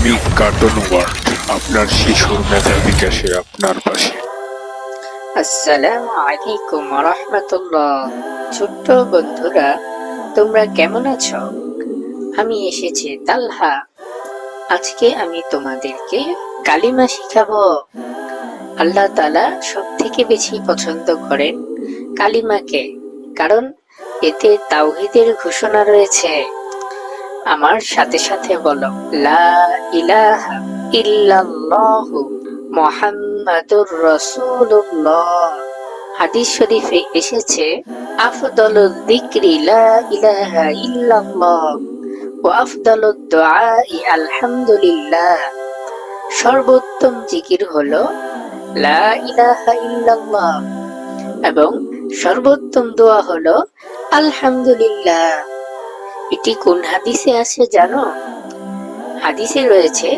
Islamic cartoon world আপনার শিশুর মেধা বিকাশে আপনার পাশে। আসসালামু আলাইকুম ওয়া রাহমাতুল্লাহ। ছোট্ট বন্ধুরা, তোমরা কেমন আছো? আমি এসেছি তালহা। আজকে আমি তোমাদেরকে কালিমা শিখাবো। আল্লাহ তাআলা সবথেকে বেশি পছন্দ করেন কালিমাকে, কারণ এতে তাওহীদের ঘোষণা রয়েছে। আমার সাথে সাথে বলো, লা ইলাহা ইল্লাল্লাহু মুহাম্মাদুর রাসূলুল্লাহ। হাদিস শরীফে এসেছে, আফদালুয যিকরি লা ইলাহা ইল্লাল্লাহ ওয়া আফদালুদ দুআই আলহামদুলিল্লাহ। সর্বোত্তম জিকির হলো লা ইলাহা ইল্লাল্লাহ এবং সর্বোত্তম দোয়া হলো আলহামদুলিল্লাহ। এটি কোন হাদিসে আছে জানো? হাদিসে রয়েছে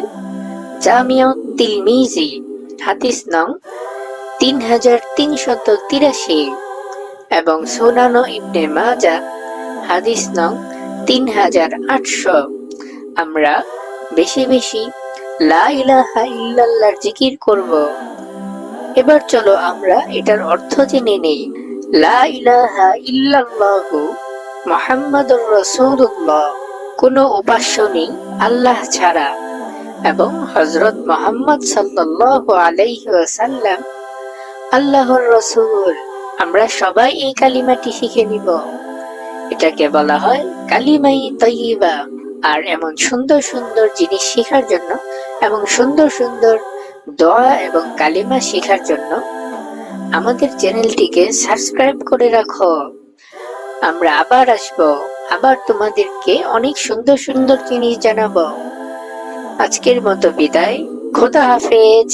জামিউত তিরমিজি হাদিস নং 3383 এবং সুনানো ইবনে মাজাহ হাদিস নং 3800। আমরা বেশি বেশি লা ইলাহা ইল্লাল্লাহর জিকির করব। এবার চলো আমরা এটার অর্থ জেনে নেই। লা ইলাহা ইল্লাল্লাহু মুহাম্মাদুর রাসূলুল্লাহ, কোনো উপাস্য নেই আল্লাহ ছাড়া, এবং হযরত মুহাম্মদ সাল্লাল্লাহু আলাইহি ওয়াসাল্লাম আল্লাহর রাসূল। আমরা সবাই এই কালিমাটি শিখে নিব। এটাকে বলা হয় কালিমায়ে তাইয়্যিবা। আর এমন সুন্দর সুন্দর জিনিস শেখার জন্য এবং সুন্দর সুন্দর দোয়া এবং কালিমা শেখার জন্য আমাদের চ্যানেলটিকে সাবস্ক্রাইব করে রাখো। আমরা আবার আসবো, আবার তোমাদেরকে অনেক সুন্দর সুন্দর জিনিস জানাবো। আজকের মতো বিদায়, খোদা হাফেজ।